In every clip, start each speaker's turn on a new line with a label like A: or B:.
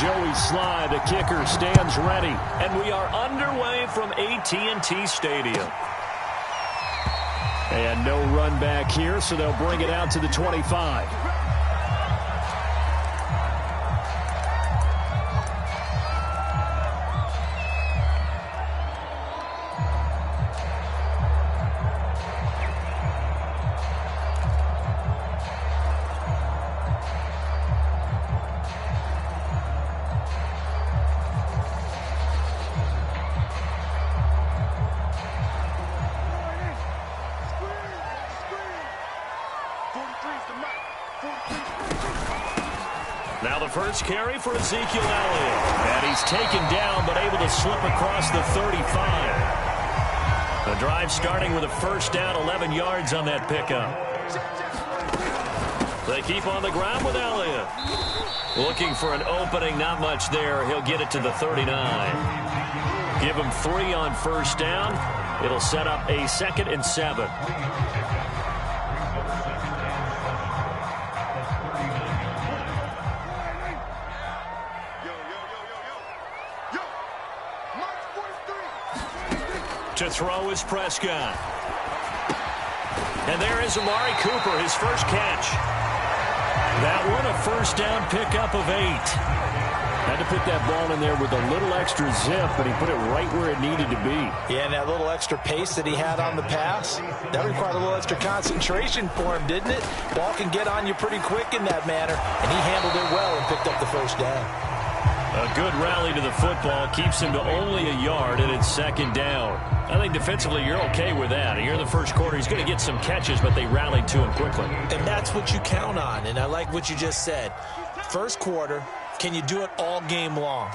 A: Joey Sly, the kicker, stands ready. And we are underway from AT&T Stadium. And no run back here, so they'll bring it out to the 25. Now the first carry for Ezekiel Elliott. And he's taken down, but able to slip across the 35. The drive starting with a first down, 11 yards on that pickup. They keep on the ground with Elliott. Looking for an opening, not much there. He'll get it to the 39. Give him 3 on first down. It'll set up a 2nd and 7. To throw is Prescott. And there is Amari Cooper, his first catch. That one a first down pickup of 8. Had to put that ball in there with a little extra zip, but he put it right where it needed to be.
B: Yeah, and that little extra pace that he had on the pass, that required a little extra concentration for him, didn't it? Ball can get on you pretty quick in that manner, and he handled it well and picked up the first down.
A: A good rally to the football keeps him to only a yard, and it's 2nd down. I think defensively you're okay with that. Here in the first quarter, he's going to get some catches, but they rallied to him quickly.
B: And that's what you count on, and I like what you just said. First quarter, can you do it all game long?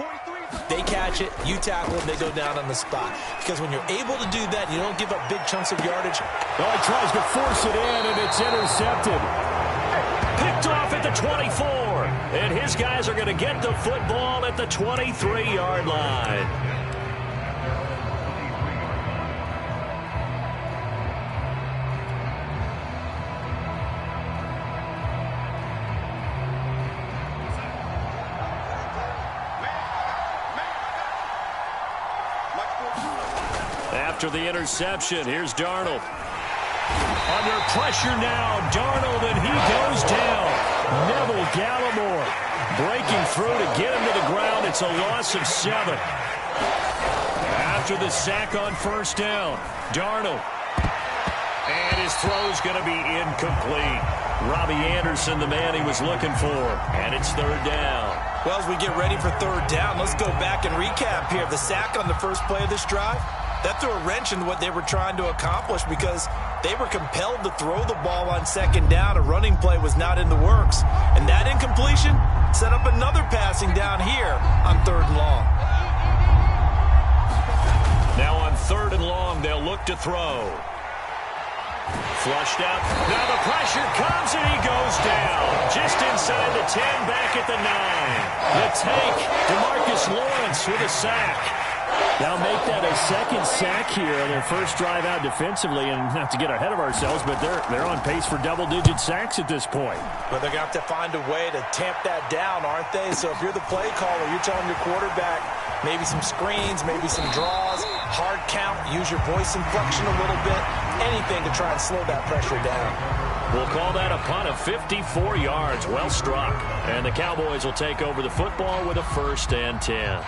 B: They catch it, you tackle it, they go down on the spot. Because when you're able to do that, you don't give up big chunks of yardage.
A: Well, he tries to force it in, and it's intercepted. Picked off at the 24. And his guys are going to get the football at the 23-yard line. After the interception, here's Darnold. Under pressure now, Darnold, and he goes down. Neville Gallimore breaking through to get him to the ground. It's a loss of 7. After the sack on first down, Darnold. And his throw's going to be incomplete. Robbie Anderson, the man he was looking for. And it's 3rd down.
B: Well, as we get ready for 3rd down, let's go back and recap here. The sack on the first play of this drive, that threw a wrench in what they were trying to accomplish because they were compelled to throw the ball on 2nd down. A running play was not in the works. And that incompletion set up another passing down here on 3rd and long.
A: Now on 3rd and long, they'll look to throw. Flushed out. Now the pressure comes and he goes down. Just inside the 10, back at the 9. The tank, DeMarcus Lawrence with a sack. They'll make that a 2nd sack here on their first drive out defensively, and not to get ahead of ourselves, but they're on pace for double-digit sacks at this point.
B: But they're going to have to find a way to tamp that down, aren't they? So if you're the play caller, you're telling your quarterback maybe some screens, maybe some draws, hard count, use your voice inflection a little bit, anything to try and slow that pressure down.
A: We'll call that a punt of 54 yards. Well struck. And the Cowboys will take over the football with a 1st and 10.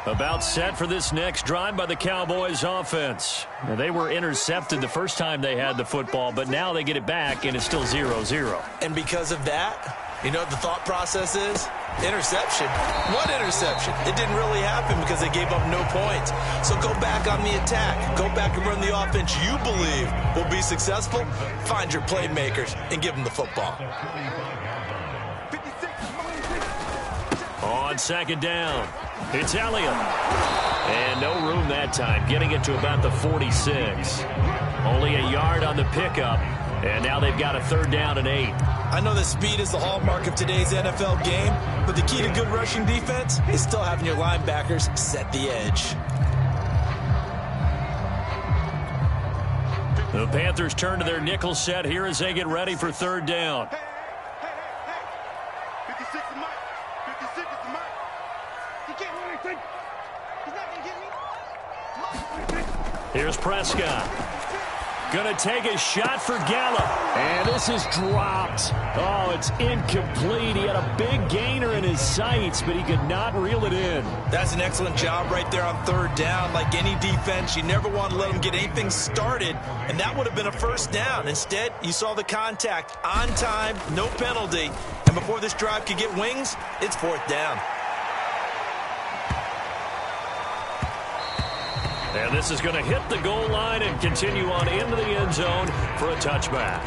A: About set for this next drive by the Cowboys offense. Now, they were intercepted the first time they had the football, but now they get it back, and it's still 0-0.
B: And because of that, you know what the thought process is? Interception. What interception? It didn't really happen because they gave up no points. So go back on the attack. Go back and run the offense you believe will be successful. Find your playmakers and give them the football.
A: On 2nd down, it's Elliott. And no room that time, getting it to about the 46. Only a yard on the pickup, and now they've got a 3rd down and 8.
B: I know that speed is the hallmark of today's NFL game, but the key to good rushing defense is still having your linebackers set the edge.
A: The Panthers turn to their nickel set here as they get ready for 3rd down. Here's Prescott. Gonna take a shot for Gallup. And this is dropped. Oh, it's incomplete. He had a big gainer in his sights, but he could not reel it in.
B: That's an excellent job right there on third down. Like any defense, you never want to let them get anything started, and that would have been a first down. Instead, you saw the contact on time, no penalty, and before this drive could get wings, it's fourth down.
A: And this is going to hit the goal line and continue on into the end zone for a touchback.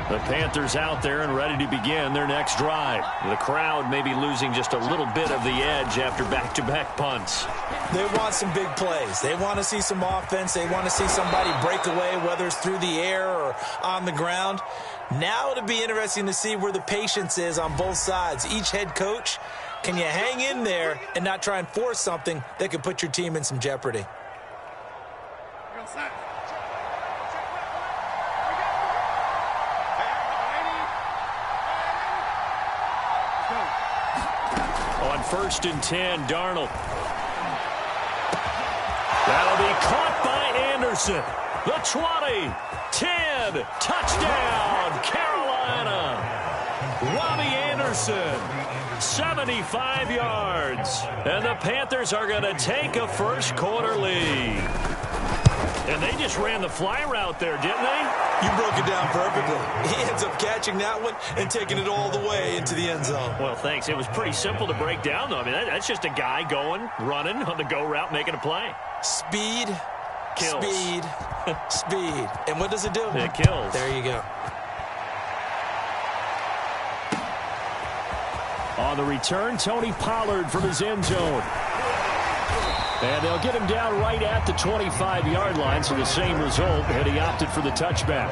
A: The Panthers out there and ready to begin their next drive. The crowd may be losing just a little bit of the edge after back-to-back punts.
B: They want some big plays. They want to see some offense. They want to see somebody break away, whether it's through the air or on the ground. Now it'll be interesting to see where the patience is on both sides. Each head coach, can you hang in there and not try and force something that could put your team in some jeopardy?
A: On 1st and 10, Darnold. That'll be caught by Anderson. The 20, 10, touchdown, Carolina. Robbie Anderson, 75 yards. And the Panthers are going to take a first quarter lead. And they just ran the fly route there, didn't they?
B: You broke it down perfectly. He ends up catching that one and taking it all the way into the end zone.
A: Well, thanks. It was pretty simple to break down, though. I mean, that's just a guy going, running on the go route, making a play.
B: Speed,
A: kills.
B: Speed, speed. And what does it do?
A: It kills.
B: There you go.
A: On the return, Tony Pollard from his end zone. And they'll get him down right at the 25-yard line, so the same result, and he opted for the touchback.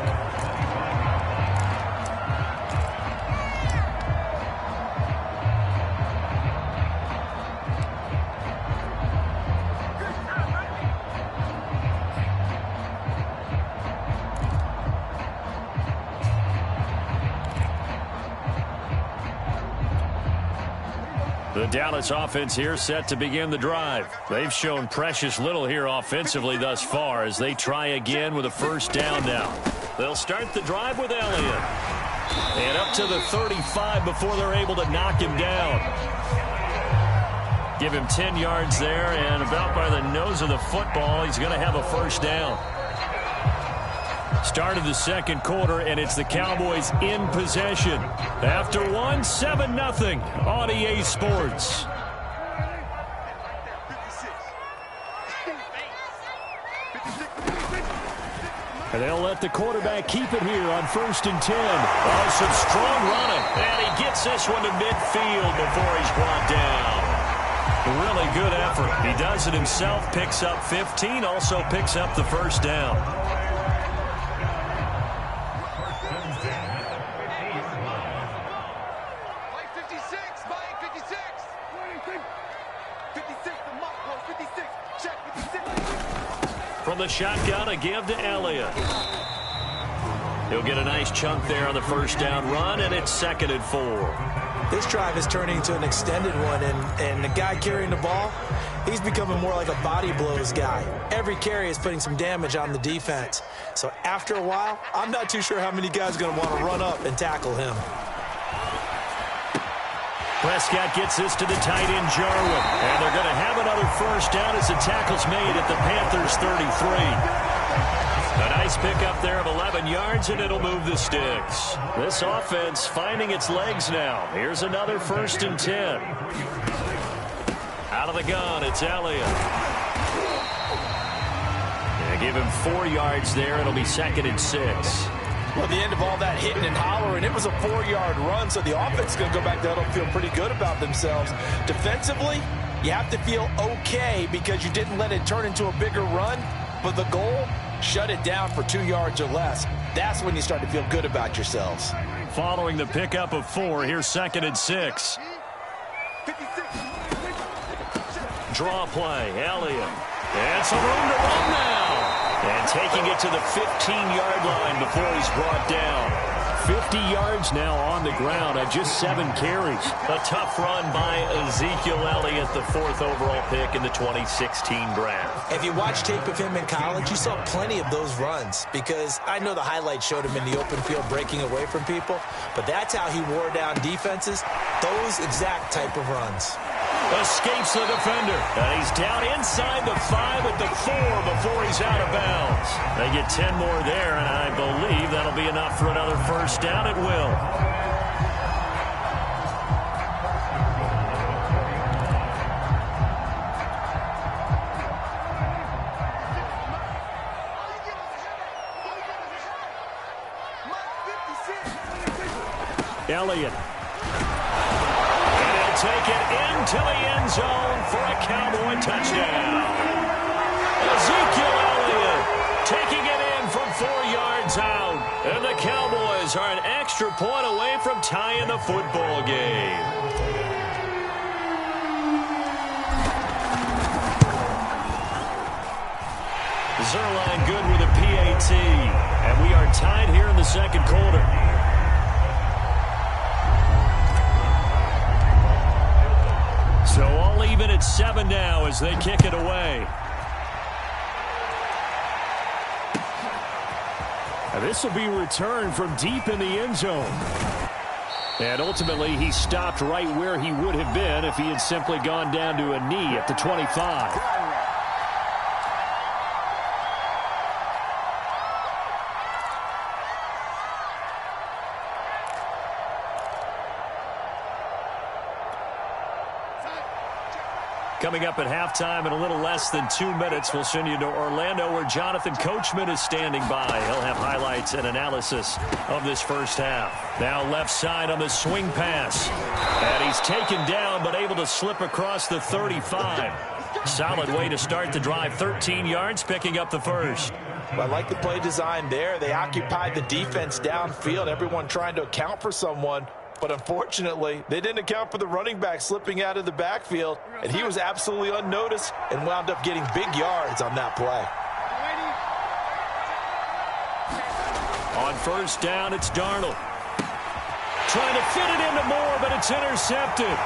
A: The Dallas offense here set to begin the drive. They've shown precious little here offensively thus far as they try again with a first down now. They'll start the drive with Elliott. And up to the 35 before they're able to knock him down. Give him 10 yards there, and about by the nose of the football, he's going to have a first down. Start of the second quarter, and it's the Cowboys in possession. After one, 7-0 on EA Sports. And they'll let the quarterback keep it here on 1st and 10. Oh, some strong running. And he gets this one to midfield before he's brought down. Really good effort. He does it himself, picks up 15, also picks up the first down. From the shotgun, a give to Elliott. He'll get a nice chunk there on the first down run, and it's 2nd and 4.
B: This drive is turning into an extended one, and the guy carrying the ball, he's becoming more like a body blows guy. Every carry is putting some damage on the defense. So after a while, I'm not too sure how many guys are going to want to run up and tackle him.
A: Prescott gets this to the tight end, Jarwin. And they're going to have another first down as the tackle's made at the Panthers' 33. A nice pickup there of 11 yards, and it'll move the sticks. This offense finding its legs now. Here's another 1st and 10. Out of the gun, it's Elliott. And give him 4 yards there. It'll be 2nd and 6.
B: Well, at the end of all that hitting and hollering, it was a 4-yard run, so the offense is going to go back there and feel pretty good about themselves. Defensively, you have to feel okay because you didn't let it turn into a bigger run, but the goal, shut it down for 2 yards or less. That's when you start to feel good about yourselves.
A: Following the pickup of 4, here's 2nd and 6. Draw play, Elliott. And some room to run now. And taking it to the 15-yard line before he's brought down. 50 yards now on the ground at just 7 carries. A tough run by Ezekiel Elliott, the 4th overall pick in the 2016 draft.
B: If you watch tape of him in college, you saw plenty of those runs, because I know the highlights showed him in the open field breaking away from people, but that's how he wore down defenses, those exact type of runs.
A: Escapes the defender, and he's down inside the 5 at the 4 before he's out of bounds. They get 10 more there, and I believe that'll be enough for another first down. It will. Elliott. Take it into the end zone for a Cowboy touchdown. Ezekiel Elliott taking it in from 4 yards out. And the Cowboys are an extra point away from tying the football game. Zerline good with a PAT. And we are tied here in the second quarter. So all even at 7 now as they kick it away. And this will be returned from deep in the end zone. And ultimately he stopped right where he would have been if he had simply gone down to a knee at the 25. Coming up at halftime in a little less than 2 minutes, we'll send you to Orlando where Jonathan Coachman is standing by. He'll have highlights and analysis of this first half. Now left side on the swing pass. And he's taken down but able to slip across the 35. Solid way to start the drive. 13 yards, picking up the first.
B: Well, I like the play design there. They occupied the defense downfield, everyone trying to account for someone. But unfortunately, they didn't account for the running back slipping out of the backfield, and he was absolutely unnoticed and wound up getting big yards on that play.
A: On first down, it's Darnold. Trying to fit it into Moore, but it's intercepted.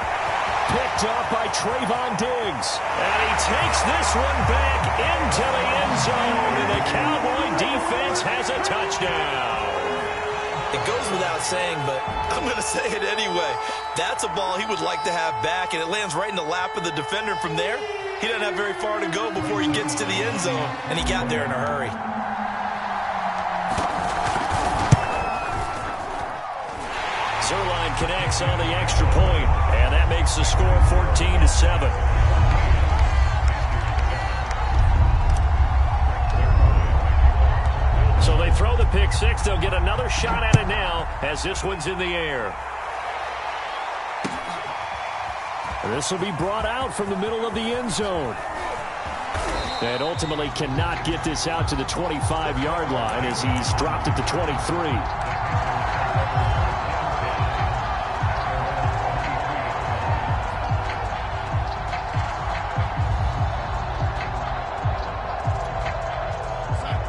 A: Picked up by Trayvon Diggs. And he takes this one back into the end zone, and the Cowboy defense has a touchdown.
B: It goes without saying, but I'm going to say it anyway. That's a ball he would like to have back, and it lands right in the lap of the defender. From there, he doesn't have very far to go before he gets to the end zone, and he got there in a hurry.
A: Zerline connects on the extra point, and that makes the score 14-7. So they throw the pick six. They'll get another shot at it now as this one's in the air. This will be brought out from the middle of the end zone. And ultimately cannot get this out to the 25-yard line as he's dropped at the 23.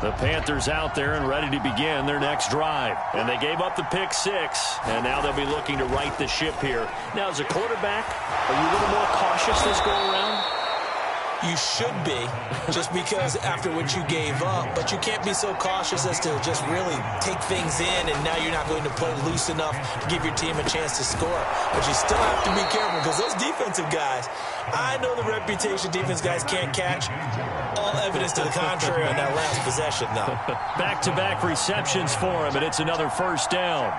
A: The Panthers out there and ready to begin their next drive. And they gave up the pick six, and now they'll be looking to right the ship here. Now, as a quarterback, are you a little more cautious this go around?
B: You should be, just because after what you gave up, but you can't be so cautious as to just really take things in, and now you're not going to play loose enough to give your team a chance to score. But you still have to be careful, because those defensive guys, I know the reputation defense guys can't catch. All evidence to the contrary on that last possession, though.
A: Back-to-back receptions for him, and it's another first down.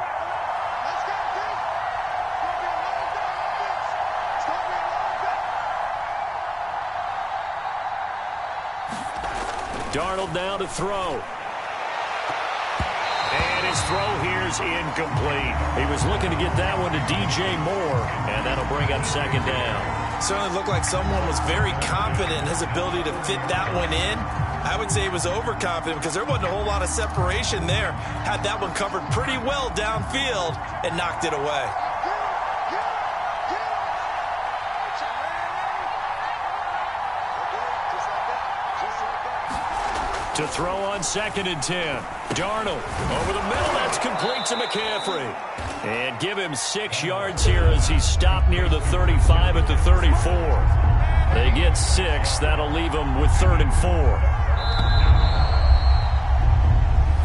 A: Darnold now to throw. And his throw here is incomplete. He was looking to get that one to DJ Moore, and that'll bring up second down.
B: Certainly looked like someone was very confident in his ability to fit that one in. I would say he was overconfident because there wasn't a whole lot of separation there. Had that one covered pretty well downfield and knocked it away.
A: To throw on 2nd and 10. Darnold over the middle. That's complete to McCaffrey. And give him 6 yards here as he stopped near the 35 at the 34. They get 6. That'll leave them with 3rd and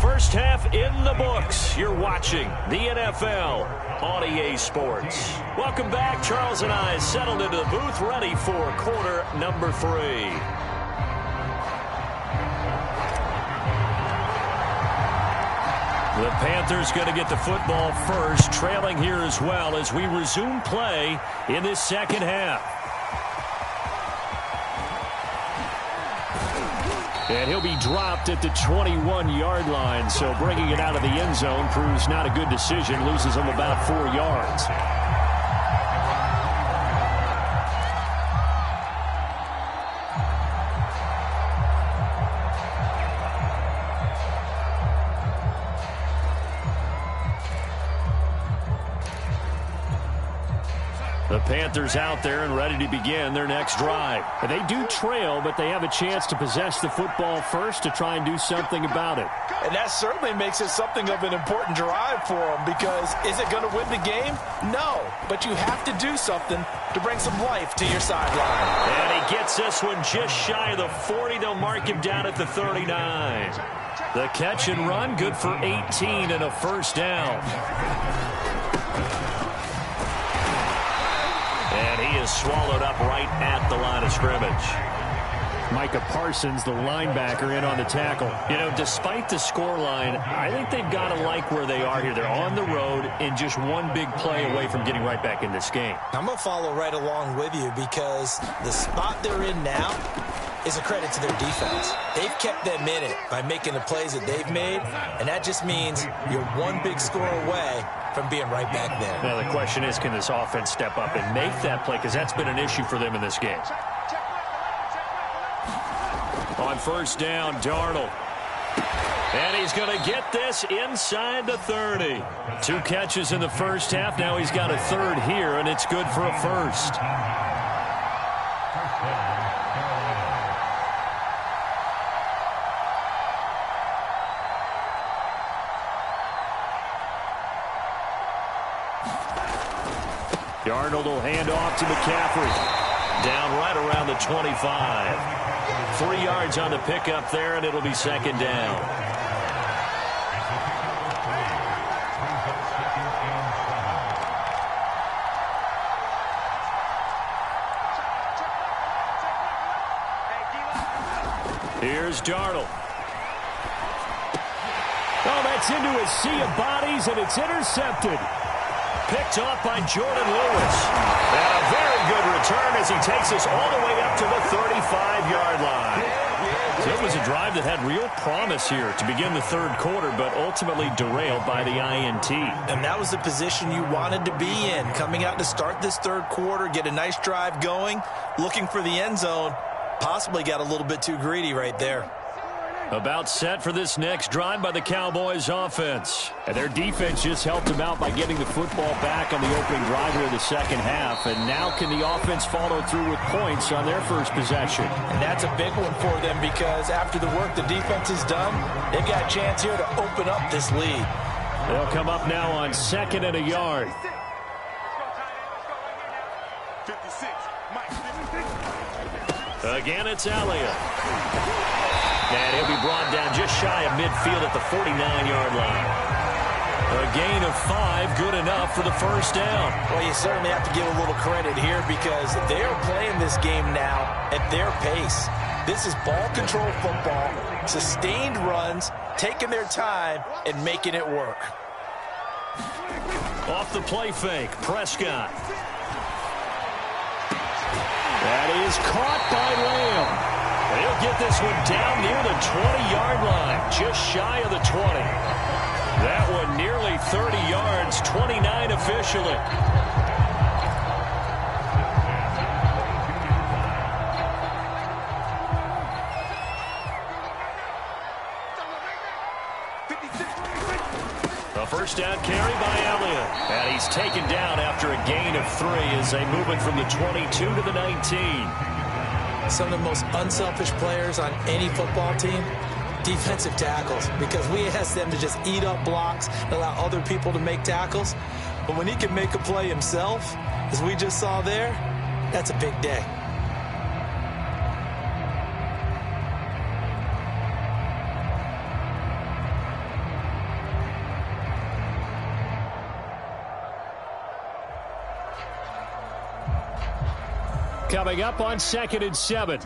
A: 4. First half in the books. You're watching the NFL on EA Sports. Welcome back. Charles and I settled into the booth, ready for quarter number 3. The Panthers going to get the football first, trailing here as well as we resume play in this second half. And he'll be dropped at the 21-yard line, so bringing it out of the end zone proves not a good decision, loses him about 4 yards. The Panthers out there and ready to begin their next drive. And they do trail, but they have a chance to possess the football first to try and do something about it.
B: And that certainly makes it something of an important drive for them, because is it going to win the game? No, but you have to do something to bring some life to your sideline.
A: And he gets this one just shy of the 40. They'll mark him down at the 39. The catch and run, good for 18 and a first down. And he is swallowed up right at the line of scrimmage. Micah Parsons, the linebacker, in on the tackle. You know, despite the scoreline, I think they've got to like where they are here. They're on the road and just one big play away from getting right back in this game.
B: I'm going to follow right along with you, because the spot they're in now is a credit to their defense. They've kept them in it by making the plays that they've made, and that just means you're one big score away from being right back there.
A: Now the question is, can this offense step up and make that play, because that's been an issue for them in this game. On first down, Darnold. And he's going to get this inside the 30. 2 catches in the first half. Now he's got a 3rd here, and it's good for a first. Darnold will hand off to McCaffrey. Down right around the 25. 3 yards on the pickup there, and it'll be 2nd down. Here's Darnold. Oh, that's into a sea of bodies, and it's intercepted. Picked off by Jordan Lewis. And a very good return as he takes us all the way up to the 35-yard line. So it was a drive that had real promise here to begin the 3rd quarter, but ultimately derailed by the INT.
B: And that was the position you wanted to be in, coming out to start this 3rd quarter, get a nice drive going, looking for the end zone. Possibly got a little bit too greedy right there.
A: About set for this next drive by the Cowboys offense. And their defense just helped them out by getting the football back on the opening drive here in the second half. And now can the offense follow through with points on their first possession?
B: And that's a big one for them, because after the work the defense has done, they've got a chance here to open up this lead.
A: They'll come up now on 2nd and a yard. Again, it's Elliott. And he'll be brought down just shy of midfield at the 49-yard line. A gain of 5, good enough for the first down.
B: Well, you certainly have to give a little credit here, because they're playing this game now at their pace. This is ball control football, sustained runs, taking their time and making it work.
A: Off the play fake, Prescott. That is caught by Lamb. He'll get this one down near the 20-yard line, just shy of the 20. That one nearly 30 yards, 29 officially. A first down carry by Elliott. And he's taken down after a gain of 3 as they move it from the 22 to the 19.
B: Some of the most unselfish players on any football team defensive tackles, because we ask them to just eat up blocks, allow other people to make tackles. But when he can make a play himself, as we just saw there, that's a big day.
A: Coming up on 2nd and 7.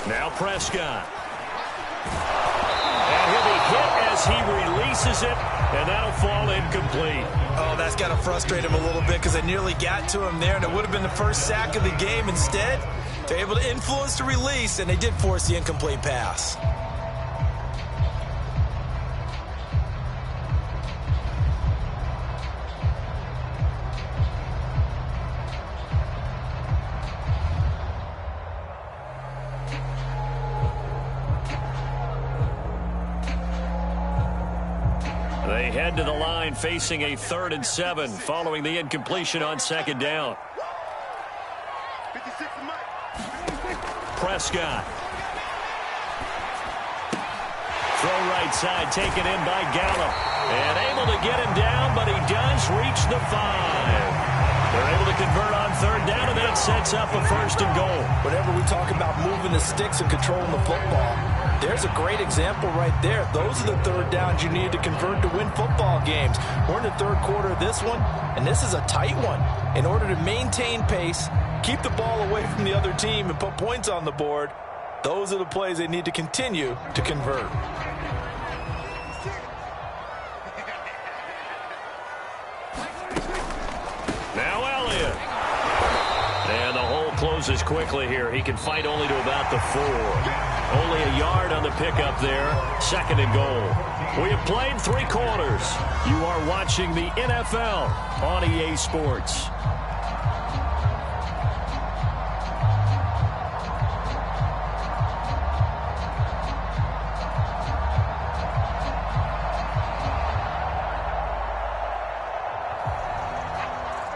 A: Now Prescott. And he'll be hit as he releases it, and that'll fall incomplete.
B: Oh, that's got to frustrate him a little bit because they nearly got to him there, and it would have been the first sack of the game. Instead, they're able to influence the release, and they did force the incomplete pass.
A: They head to the line facing a 3rd and 7 following the incompletion on 2nd down. Prescott. Throw right side taken in by Gallup. And able to get him down, but he does reach the 5. They're able to convert on 3rd down, and that sets up a 1st and goal.
B: Whenever we talk about moving the sticks and controlling the football, there's a great example right there. Those are the 3rd downs you need to convert to win football games. We're in the 3rd quarter of this one, and this is a tight one. In order to maintain pace, keep the ball away from the other team, and put points on the board, those are the plays they need to continue to convert.
A: Now Elliott. And the hole closes quickly here. He can fight only to about the 4. Only a yard on the pickup there. 2nd and goal. We have played 3 quarters. You are watching the NFL on EA Sports.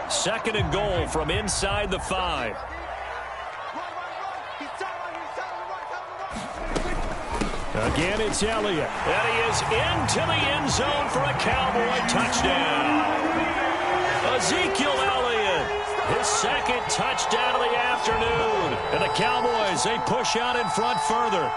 A: Second and goal from inside the 5. Again, it's Elliott. And he is into the end zone for a Cowboy touchdown. Ezekiel Elliott, his 2nd touchdown of the afternoon. And the Cowboys, they push out in front further.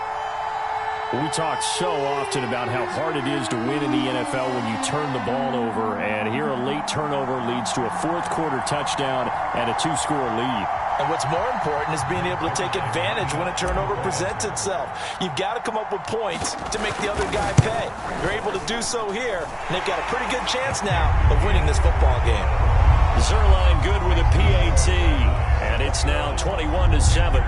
A: We talk so often about how hard it is to win in the NFL when you turn the ball over. And here a late turnover leads to a 4th quarter touchdown and a 2-score lead.
B: And what's more important is being able to take advantage when a turnover presents itself. You've got to come up with points to make the other guy pay. They're able to do so here, and they've got a pretty good chance now of winning this football game.
A: Zerline good with a PAT, and it's now 21-7.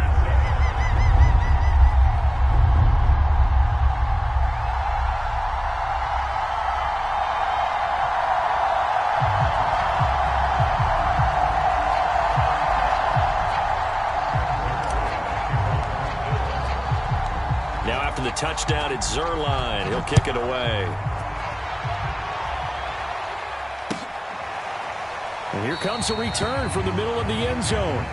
A: The touchdown, it's Zerline. He'll kick it away. And here comes a return from the middle of the end zone.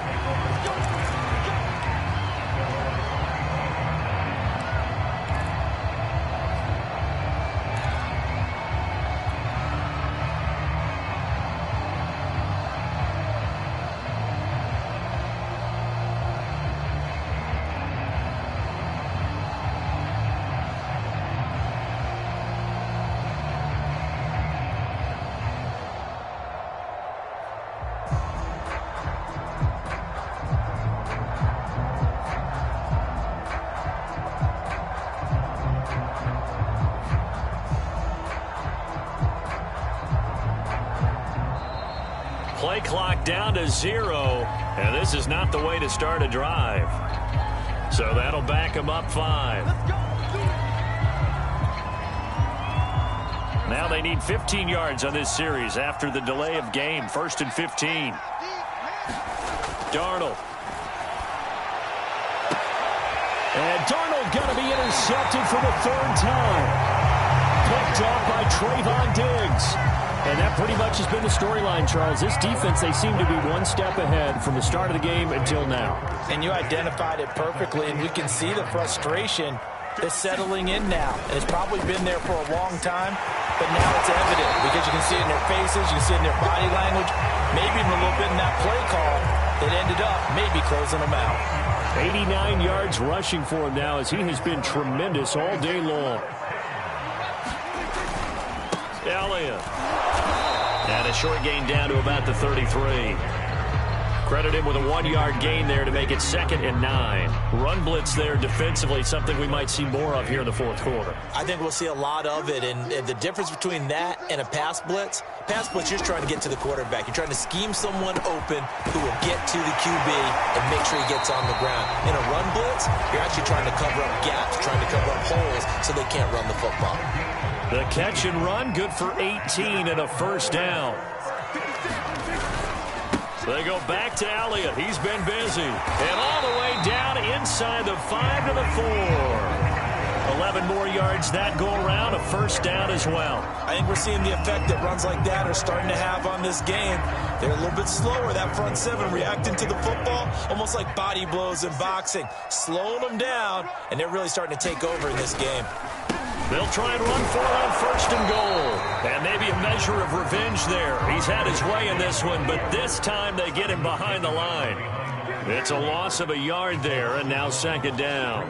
A: Play clock down to 0, and this is not the way to start a drive. So that'll back him up 5. Now they need 15 yards on this series after the delay of game. 1st and 15. Darnold. And Darnold going to be intercepted for the 3rd time. picked off by Trayvon Diggs. And that pretty much has been the storyline, Charles. This defense, they seem to be one step ahead from the start of the game until now.
B: And you identified it perfectly, and we can see the frustration that's settling in now. And it's probably been there for a long time, but now it's evident because you can see it in their faces, you can see it in their body language, maybe even a little bit in that play call that ended up maybe closing them out.
A: 89 yards rushing for him now as he has been tremendous all day long. Elliott. And a short gain down to about the 33. Credit him with a 1-yard gain there to make it 2nd and 9. Run blitz there defensively, something we might see more of here in the fourth quarter.
B: I think we'll see a lot of it, and the difference between that and a pass blitz, you're just trying to get to the quarterback. You're trying to scheme someone open who will get to the QB and make sure he gets on the ground. In a run blitz, you're actually trying to cover up gaps, trying to cover up holes so they can't run the football.
A: The catch and run, good for 18 and a first down. They go back to Elliott. He's been busy. And all the way down inside the 5 to the 4. 11 more yards that go around, a first down as well.
B: I think we're seeing the effect that runs like that are starting to have on this game. They're a little bit slower, that front seven, reacting to the football, almost like body blows in boxing, slowing them down, and they're really starting to take over in this game.
A: They'll try and run for it on 1st and goal. And maybe a measure of revenge there. He's had his way in this one, but this time they get him behind the line. It's a loss of a yard there, and now 2nd down.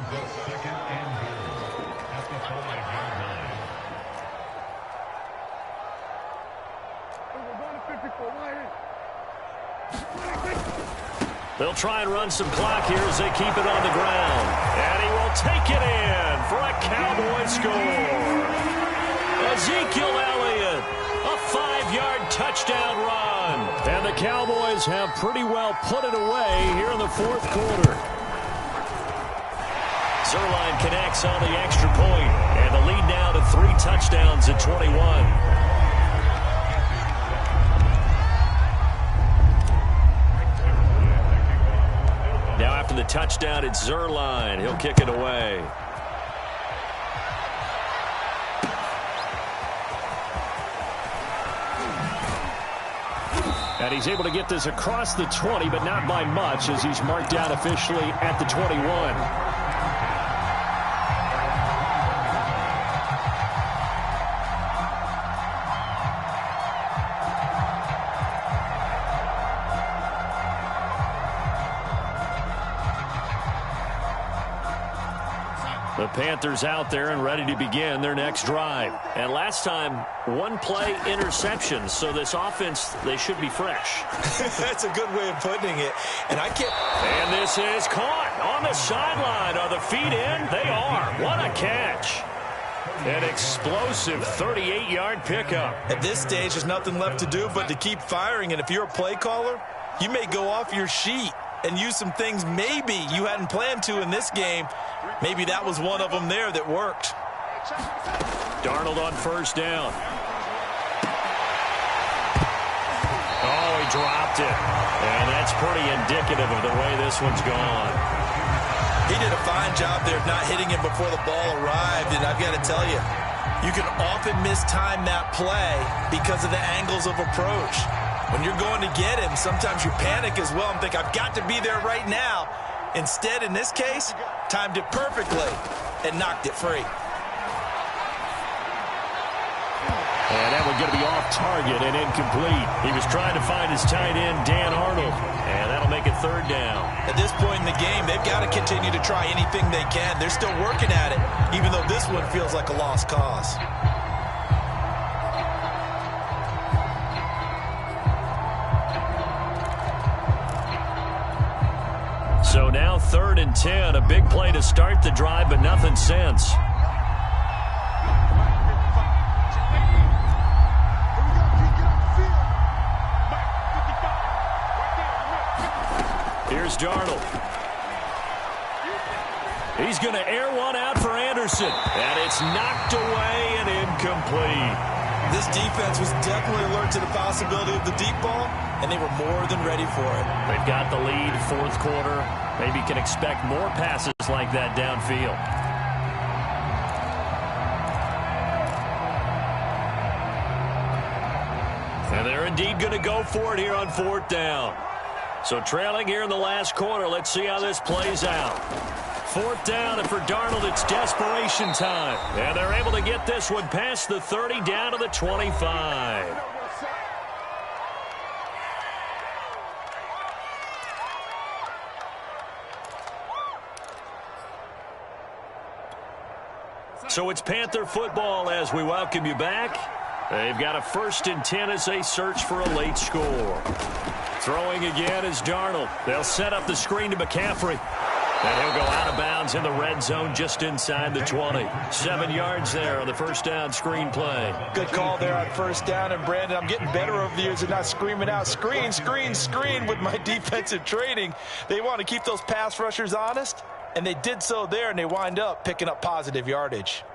A: They'll try and run some clock here as they keep it on the ground. And he will take it in for a Cowboy score. Ezekiel Elliott, a 5-yard touchdown run. And the Cowboys have pretty well put it away here in the fourth quarter. Zuerlein connects on the extra point, and the lead now to 3 touchdowns at 21. Now after the touchdown, it's Zuerlein. He'll kick it away. And he's able to get this across the 20, but not by much as he's marked down officially at the 21. The Panthers out there and ready to begin their next drive. And last time, 1 play interception. So this offense, they should be fresh.
B: That's a good way of putting it. And I can't.
A: And this is caught on the sideline. Are the feet in? They are. What a catch. An explosive 38-yard pickup.
B: At this stage, there's nothing left to do but to keep firing. And if you're a play caller, you may go off your sheet and use some things maybe you hadn't planned to in this game. Maybe that was one of them there that worked.
A: Darnold on 1st down. Oh, he dropped it. And that's pretty indicative of the way this one's gone.
B: He did a fine job there of not hitting him before the ball arrived. And I've got to tell you, you can often mistime that play because of the angles of approach. When you're going to get him, sometimes you panic as well and think, I've got to be there right now. Instead, in this case, timed it perfectly and knocked it free.
A: And that one's going to be off target and incomplete. He was trying to find his tight end, Dan Arnold, and that'll make it 3rd down.
B: At this point in the game, they've got to continue to try anything they can. They're still working at it, even though this one feels like a lost cause.
A: So now 3rd and 10, a big play to start the drive, but nothing since. Here's Darnold. He's going to air one out for Anderson, and it's knocked away and incomplete.
B: This defense was definitely alert to the possibility of the deep ball, and they were more than ready for it.
A: They've got the lead, 4th quarter. Maybe can expect more passes like that downfield. indeed going to go for it here on 4th down. So trailing here in the last quarter. Let's see how this plays out. 4th down, and for Darnold, it's desperation time. And they're able to get this one past the 30 down to the 25. So it's Panther football as we welcome you back. They've got a 1st and 10 as they search for a late score. Throwing again is Darnold. They'll set up the screen to McCaffrey. And he'll go out of bounds in the red zone just inside the 20. 7 yards there on the 1st down screen play.
B: Good call there on 1st down. And, Brandon, I'm getting better over the years and not screaming out, screen, screen, screen with my defensive training. They want to keep those pass rushers honest, and they did so there, and they wind up picking up positive yardage.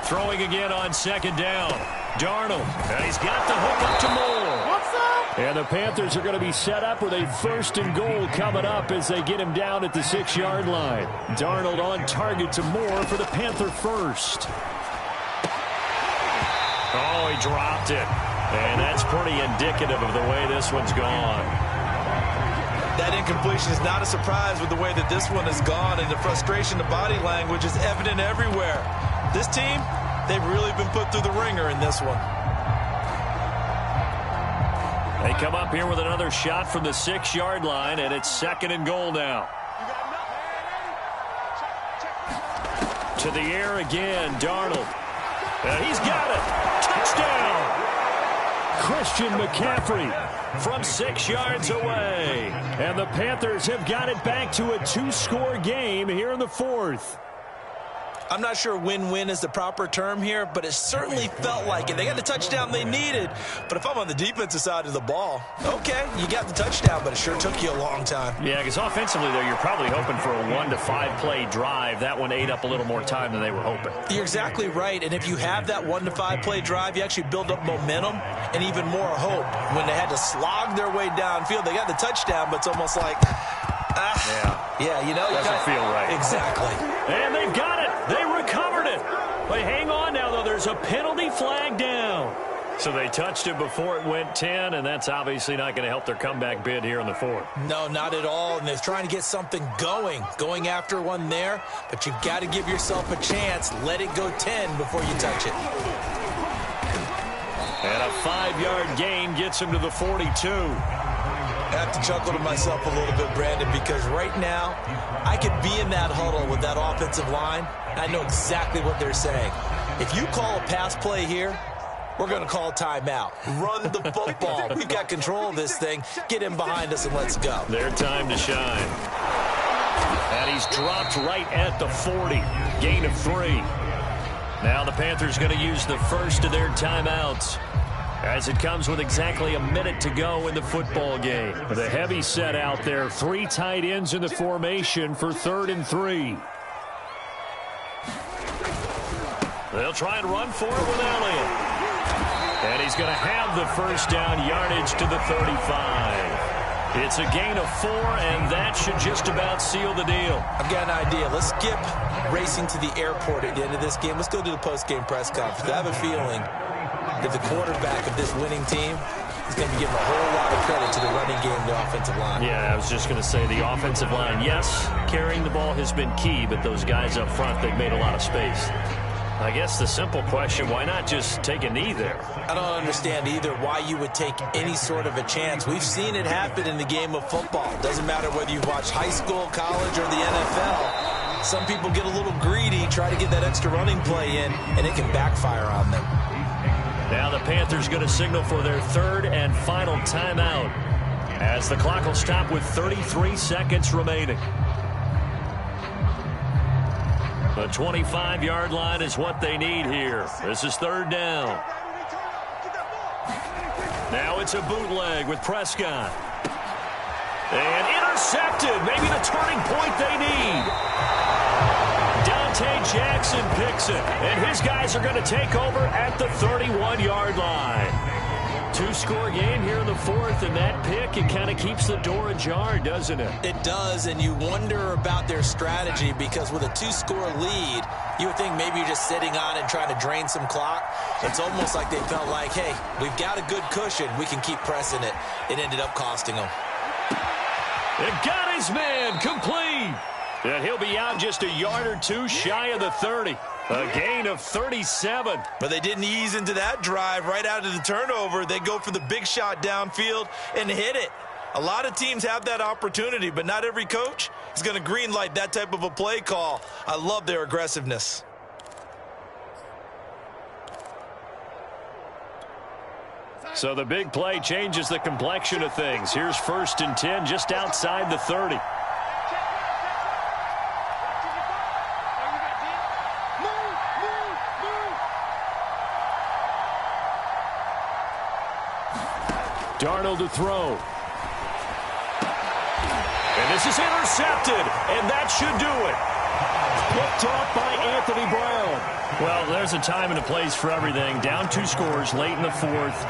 A: Throwing again on 2nd down. Darnold. And he's got the hook up to Moore. What's up? And the Panthers are going to be set up with a 1st and goal coming up as they get him down at the 6-yard line. Darnold on target to Moore for the Panther 1st. Oh, he dropped it. And that's pretty indicative of the way this one's gone.
B: That incompletion is not a surprise with the way that this one has gone, and the frustration, the body language is evident everywhere. This team, they've really been put through the ringer in this one.
A: They come up here with another shot from the 6-yard line, and it's 2nd and goal now. To the air again, Darnold. And he's got it. Touchdown. Christian McCaffrey from 6 yards away. And the Panthers have got it back to a 2-score game here in the 4th.
B: I'm not sure win-win is the proper term here, but it certainly felt like it. They got the touchdown they needed, but if I'm on the defensive side of the ball, okay, you got the touchdown, but it sure took you a long time.
A: Yeah, because offensively, though, you're probably hoping for a 1 to 5 play drive. That one ate up a little more time than they were hoping.
B: You're exactly right, and if you have that 1 to 5 play drive, you actually build up momentum and even more hope. When they had to slog their way downfield, they got the touchdown, but it's almost like, yeah, you know,
A: doesn't feel right.
B: Exactly.
A: And they've got it. They recovered it. But hang on now, though. There's a penalty flag down. So they touched it before it went 10, and that's obviously not going to help their comeback bid here in the 4th.
B: No, not at all. And they're trying to get something going after one there. But you've got to give yourself a chance. Let it go 10 before you touch it.
A: And a 5-yard gain gets him to the 42.
B: I have to chuckle to myself a little bit, Brandon, because right now I could be in that huddle with that offensive line. I know exactly what they're saying. If you call a pass play here, we're going to call timeout. Run the football. We've got control of this thing. Get in behind us and let's go.
A: Their time to shine. And he's dropped right at the 40. Gain of 3. Now the Panthers going to use the first of their timeouts, as it comes with exactly a minute to go in the football game. The heavy set out there. 3 tight ends in the formation for 3rd and 3. They'll try and run for it with Elliott. And he's going to have the 1st down yardage to the 35. It's a gain of 4, and that should just about seal the deal.
B: I've got an idea. Let's skip racing to the airport at the end of this game. Let's go to the post-game press conference. I have a feeling that the quarterback of this winning team is going to be giving a whole lot of credit to the running game, the offensive line.
A: Yeah, I was just going to say the offensive line, yes, carrying the ball has been key, but those guys up front, they've made a lot of space. I guess the simple question, why not just take a knee there?
B: I don't understand either why you would take any sort of a chance. We've seen it happen in the game of football. Doesn't matter whether you've watched high school, college, or the NFL. Some people get a little greedy, try to get that extra running play in, and it can backfire on them.
A: Now the Panthers going to signal for their 3rd and final timeout, as the clock will stop with 33 seconds remaining. The 25-yard line is what they need here. This is 3rd down. Now it's a bootleg with Prescott. And intercepted. Maybe the turning point they need. Dante Jackson picks it. And his guys are going to take over at the 31-yard line. Two-score game here in the fourth, and that pick, it kind of keeps the door ajar, doesn't it?
B: It does, and you wonder about their strategy because with a two-score lead, you would think maybe you're just sitting on it and trying to drain some clock. It's almost like they felt like, hey, we've got a good cushion. We can keep pressing it. It ended up costing them.
A: It got his man complete. And he'll be out just a yard or two shy of the 30. A gain of 37.
B: But they didn't ease into that drive right out of the turnover. They go for the big shot downfield and hit it. A lot of teams have that opportunity, but not every coach is going to greenlight that type of a play call. I love their aggressiveness.
A: So the big play changes the complexion of things. Here's 1st and 10 just outside the 30. Darnold to throw. And this is intercepted, and that should do it. Picked off by Anthony Brown. Well, there's a time and a place for everything. Down 2 scores late in the fourth.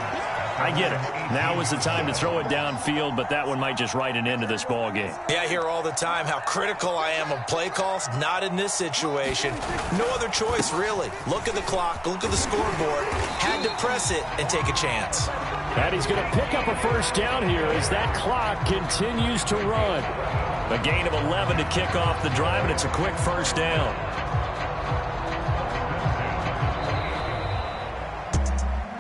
A: I get it. Now is the time to throw it downfield, but that one might just write an end to this ball game.
B: Yeah, I hear all the time how critical I am of play calls. Not in this situation. No other choice, really. Look at the clock. Look at the scoreboard. Had to press it and take a chance.
A: And he's going to pick up a first down here as that clock continues to run. A gain of 11 to kick off the drive, and it's a quick first down.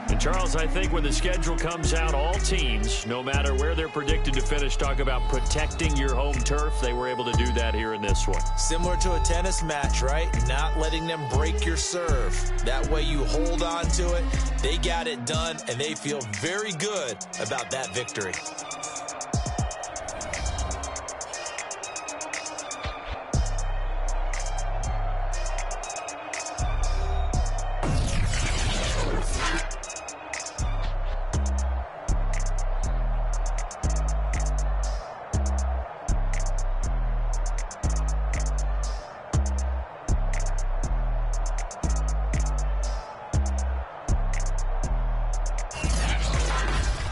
A: And Charles, I think when the schedule comes out, all teams, no matter where they're predicted to finish, talk about protecting your home turf. They were able to do that here in this one.
B: Similar to a tennis match, right? Not letting them break your serve. That way you hold on to it. They got it done, and they feel very good about that victory.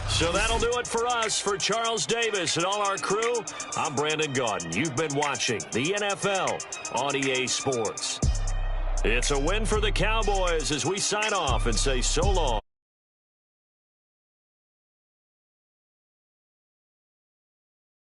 A: So that'll do it for us. For Charles Davis and all our crew, I'm Brandon Gaudin. You've been watching the NFL on EA Sports. It's a win for the Cowboys as we sign off and say so long.